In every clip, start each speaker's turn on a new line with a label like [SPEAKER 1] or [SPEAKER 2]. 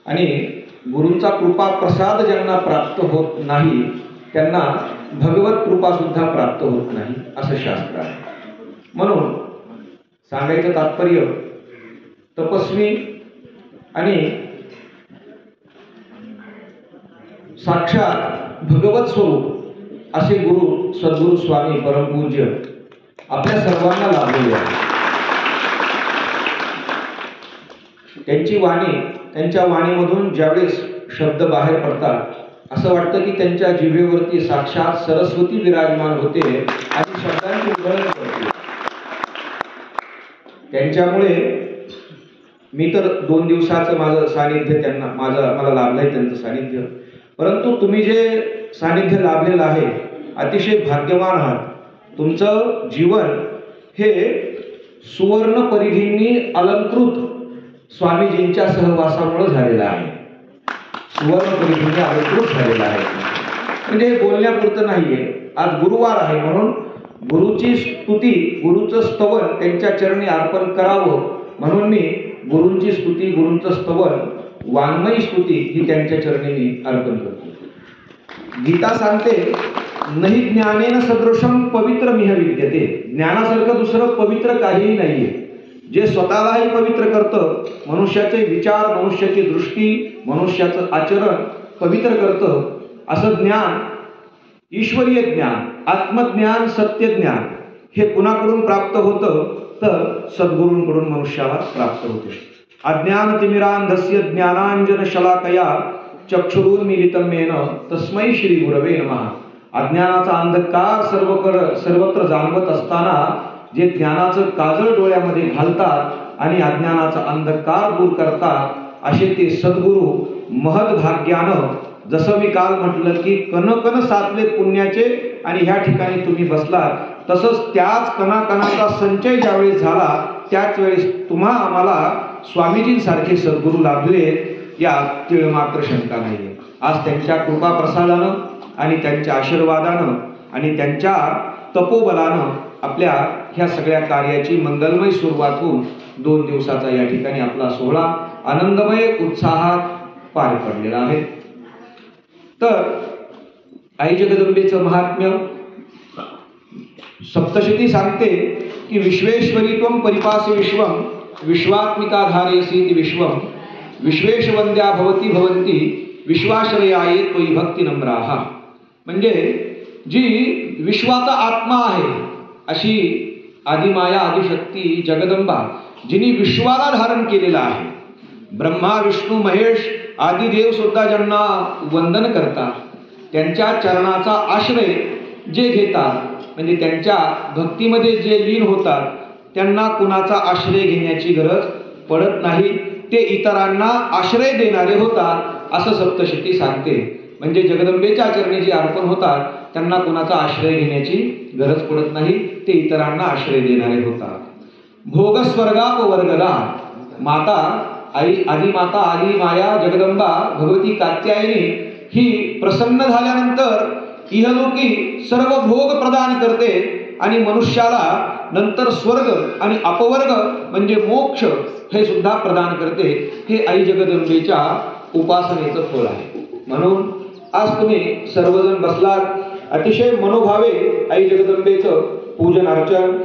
[SPEAKER 1] आणि गुरूंचा कृपा प्रसाद ज्यांना प्राप्त होत नाही त्यांना भगवत कृपा सुद्धा प्राप्त होत नाही असं शास्त्र आहे. म्हणून सांगायचं तात्पर्य, तपस्वी आणि साक्षात भगवत स्वरूप असे गुरु सद्गुरु स्वामी परमपूज्य आपल्या सर्वांना लाभलेले आहेत. त्यांची वाणी, त्यांच्या वाणीमधून ज्यावेळेस शब्द बाहेर पडतात असं वाटतं की त्यांच्या जिभेवरती साक्षात सरस्वती विराजमान होते आणि शब्दांची उधळण करते. त्यांच्यामुळे मी तर 2 दिवसाचं माझं सानिध्य त्यांना मला लाभलंय त्यांचं सानिध्य. परंतु तुम्ही जे सानिध्य लाभलेलं आहे अतिशय भाग्यवान आहात. तुमचं जीवन हे सुवर्ण परिधींनी अलंकृत स्वामीजींच्या सहवासामुळे झालेलं आहे. सुवर्ण परिधीने अलंकृत झालेलं आहे. म्हणजे बोलण्यापुरतं नाहीये. आज गुरुवार आहे म्हणून गुरुची स्तुती, गुरुचं स्तवन त्यांच्या चरणी अर्पण करावं म्हणून मी गुरूंची स्तुती, गुरूंचं स्तवन, वाङ्मयी स्तुती ही त्यांच्या चरणी मी अर्पण करतो. गीता सांगते, नाही ज्ञानेन सदृशम पवित्र मिह विद्यते. ज्ञानासारखं दुसरं पवित्र काहीही नाहीये. जे स्वतःलाही पवित्र करतं, मनुष्याचे विचार, मनुष्याची दृष्टी, मनुष्याचं आचरण पवित्र करतं असं ज्ञान, ईश्वरीय ज्ञान, आत्मज्ञान, सत्यज्ञान हे कुणाकडून प्राप्त होतं तर सद्गुरूंकडून मनुष्याला प्राप्त होते. अज्ञानतिमिरांधस्य ज्ञानांजन शलाकया चक्षुरुन्मीलितं येन तस्मै श्री गुरवे नमः. अज्ञानाचा अंधकार सर्वत्र जाणवत असताना जे ज्ञानाचं काजळ डोळ्यामध्ये घालतात आणि अज्ञानाचा अंधकार दूर करतात असे ते सद्गुरू महद्भाग्यानं, जसं मी काल म्हटलं की कण साचलेत पुण्याचे आणि ह्या ठिकाणी तुम्ही बसलात, तसंच त्याच कणाकणाचा संचय ज्यावेळेस झाला त्याच वेळेस तुम्हा आम्हाला स्वामीजींसारखे सद्गुरू लाभले यात तीळ मात्र शंका नाहीये. आज त्यांच्या कृपा प्रसादानं आणि त्यांच्या आशीर्वादानं आणि त्यांच्या तपोबलानं आपल्या ह्या सगळ्या कार्याची मंगलमय सुरुवात होऊन 2 दिवसाचा या ठिकाणी आपला सोहळा आनंदमय उत्साहात पार पडलेला आहे. तर आई जगदंबेचं महात्म्य सप्तशती सांगते की विश्वेश्वरी त्वं परिपासि विश्वं विश्वात्मिका धारयसीति विश्वं विश्वेशवंद्या भवती भवन्ति विश्वाश्रयाये त्वयि भक्ती नम्राः. म्हणजे जी विश्वाचा आत्मा आहे अशी आदिमाया, आदिशक्ती, जगदंबा जिनी विश्वाला धारण केलेला आहे. ब्रह्मा, विष्णू, महेश आदी देव सुद्धा ज्यांना वंदन करतात, त्यांच्या चरणाचा आश्रय जे घेतात, म्हणजे त्यांच्या भक्तीमध्ये जे लीन होतात, त्यांना कुणाचा आश्रय घेण्याची गरज पडत नाही. ते इतरांना आश्रय देणारे होतात असं सप्तशती सांगते. म्हणजे जगदंबेच्या चरणी जे अर्पण होतात त्यांना कुणाचा आश्रय घेण्याची गरज पडत नाही, ते इतरांना आश्रय देणारे होतात. भोगस्वर्गापवर्गदा माता, आई, आदिमाता, आदी माया जगदंबा भगवती कात्यायनी ही प्रसन्न झाल्यानंतर इहलोकी सर्व भोग प्रदान करते आणि मनुष्याला नंतर स्वर्ग आणि अपवर्ग म्हणजे मोक्ष हे सुद्धा प्रदान करते. हे आई जगदंबेच्या उपासनेचं फळ आहे. म्हणून आज तुम्ही सर्वजण बसलात, अतिशय मनोभावे आई जगदंबेचं पूजन अर्चन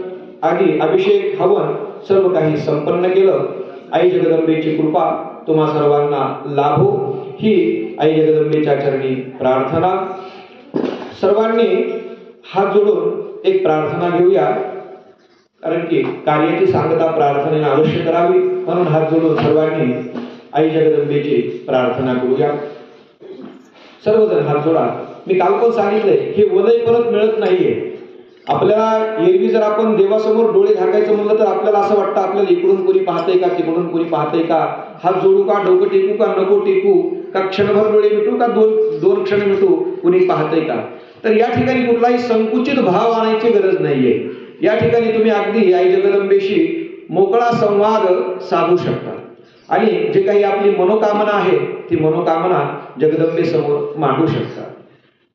[SPEAKER 1] आदी अभिषेक हवन सर्व काही संपन्न केलं. आई जगदंबेची कृपा तुम्हा सर्वांना लाभो ही आई जगदंबेच्या चरणी प्रार्थना. सर्वांनी हात जोडून एक प्रार्थना घेऊया, कारण की कार्याची सांगता प्रार्थनेने अवश्य करावी. म्हणून हात जोडून सर्वांनी आई जगदंबेची प्रार्थना करूया. सर्वजण हात जोडा. मी काल पण सांगितलंय हे वलय परत मिळत नाहीये. आपल्याला एरवी जर आपण देवासमोर डोळे झाकायचं म्हणलं तर आपल्याला असं वाटतं आपल्याला इकडून कोणी पाहतंय का, तिकडून कोणी पाहतंय का, हात जोडू का, डोकं टेकू का, नको टेकू का, क्षणभर डोळे मिटू का, दोन क्षण मिटू, कोणी पाहतंय का. तर या ठिकाणी कुठलाही संकुचित भाव आणायची गरज नाहीये. या ठिकाणी तुम्ही अगदी आई जगदंबेशी मोकळा संवाद साधू शकता आणि जे काही आपली मनोकामना आहे ती मनोकामना जगदंबे समोर मांडू शकता.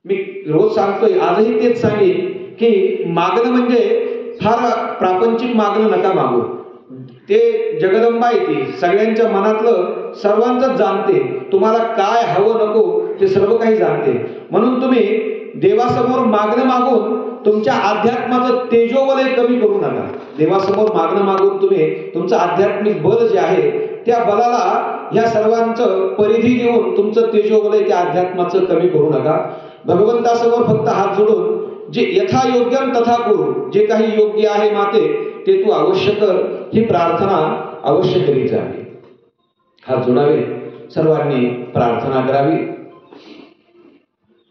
[SPEAKER 1] मी रोज सांगतोय, आजही तेच सांगेन की मागणं म्हणजे फार प्रापंचिक मागणं नका मागू. ते जगदंबा आहे, ती सगळ्यांच्या मनातलं सर्वांचंच जाणते, तुम्हाला काय हवं नको ते सर्व काही जाणते. म्हणून तुम्ही देवासमोर मागणं मागून तुमच्या अध्यात्माचं तेजोवलय कमी करू नका. देवासमोर मागणं मागून तुम्ही तुमचं आध्यात्मिक बल जे आहे त्या बलाला ह्या सर्वांचं परिधी देऊन तुमचं तेजोवलय त्या अध्यात्माचं कमी करू नका. भगवंतासमोर फक्त हात जोडून जे यथा योग्यम तथा कुरु, जे काही योग्य आहे माते ते तू अवश्य कर, ही प्रार्थना अवश्य करीत जावी. हात जोडावे, सर्वांनी प्रार्थना करावी.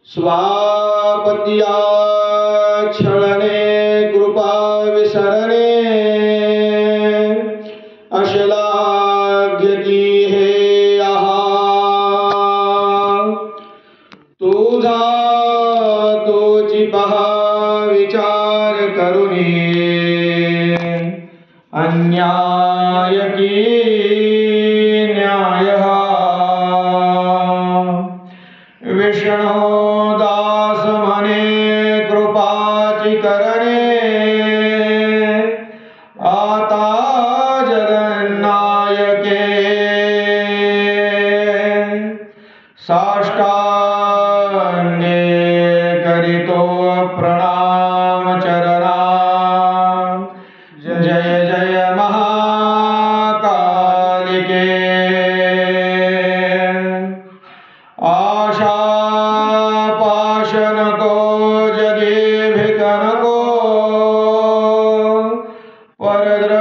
[SPEAKER 1] स्वापत्या छळणे कृपा विसरणे अशलाघ्य की हे आहा. तुझा तोची पहा विचार करुणी अन्याय की न्याय. विष्णु दास म्हणे कृपाची करणे आता जगन्नायके. साष्टांगे करितो प्रणाम चरणा. जय जय महाकालिके. आशा पाश नको जगी भिक नको. परद्र